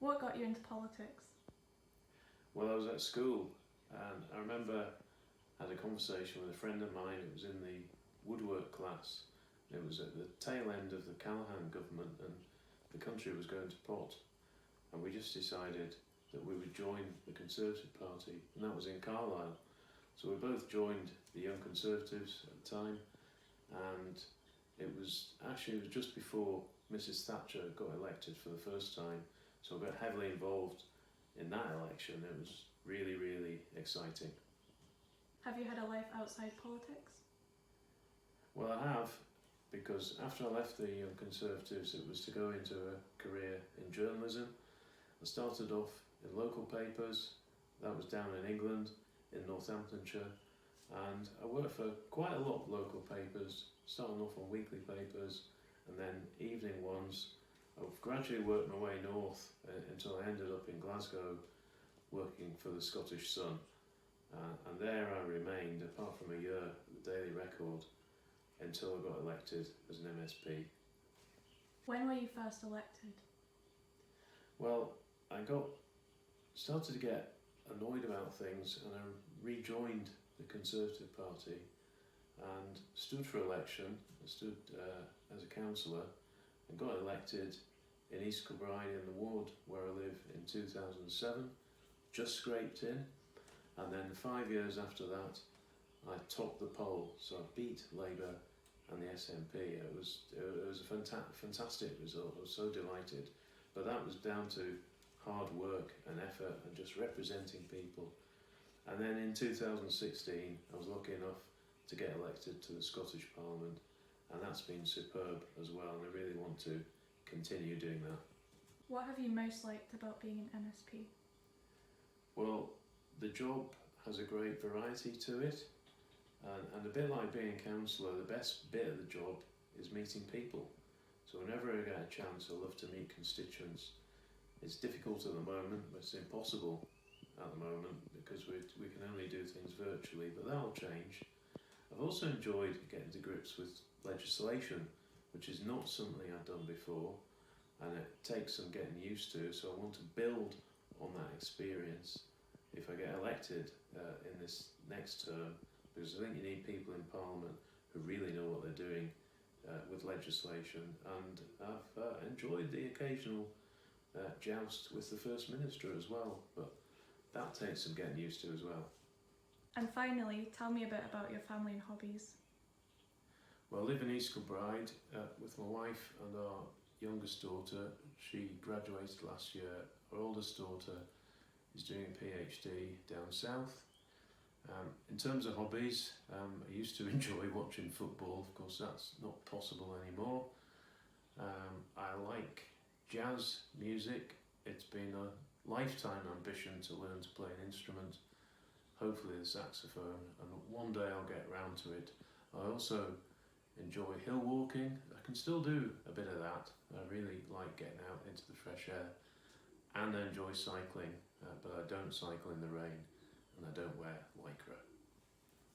What got you into politics? Well, I was at school and I remember I had a conversation with a friend of mine. It was in the woodwork class. It was at the tail end of the Callaghan government and the country was going to pot. And we just decided that we would join the Conservative Party, and that was in Carlisle. So we both joined the Young Conservatives at the time, and it was just before Mrs Thatcher got elected for the first time, so I got heavily involved in that election. It was really, really exciting. Have you had a life outside politics? Well, I have, because after I left the Young Conservatives, it was to go into a career in journalism. I started off in local papers, that was down in England, in Northamptonshire, and I worked for quite a lot of local papers, starting off on weekly papers and then evening ones. I've gradually worked my way north until I ended up in Glasgow working for the Scottish Sun, and there I remained, apart from a year at the Daily Record, until I got elected as an MSP. When were you first elected? Well, I started to get annoyed about things, and I rejoined the Conservative Party and stood for election. I stood as a councillor and got elected in East Kilbride in the ward where I live in 2007, just scraped in, and then 5 years after that I topped the poll, so I beat Labour and the SNP. It was a fantastic result. I was so delighted, but that was down to hard work and effort and just representing people. And then in 2016 I was lucky enough to get elected to the Scottish Parliament, and that's been superb as well, and I really want to continue doing that. What have you most liked about being an MSP? Well, the job has a great variety to it, and a bit like being a councillor, the best bit of the job is meeting people. So whenever I get a chance, I love to meet constituents. It's difficult at the moment, but it's impossible at the moment because we can only do things virtually, but that'll change. I've also enjoyed getting to grips with legislation, which is not something I've done before, and it takes some getting used to, so I want to build on that experience if I get elected in this next term, because I think you need people in Parliament who really know what they're doing with legislation, and I've enjoyed the occasional joust with the First Minister as well, but that takes some getting used to as well. And finally, tell me a bit about your family and hobbies. Well, I live in East Kilbride with my wife and our youngest daughter. She graduated last year. Our oldest daughter is doing a PhD down south. In terms of hobbies, I used to enjoy watching football. Of course, that's not possible anymore. I like jazz music. It's been a lifetime ambition to learn to play an instrument, hopefully the saxophone, and one day I'll get round to it. I also enjoy hill walking. I can still do a bit of that. I really like getting out into the fresh air, and I enjoy cycling, but I don't cycle in the rain and I don't wear lycra.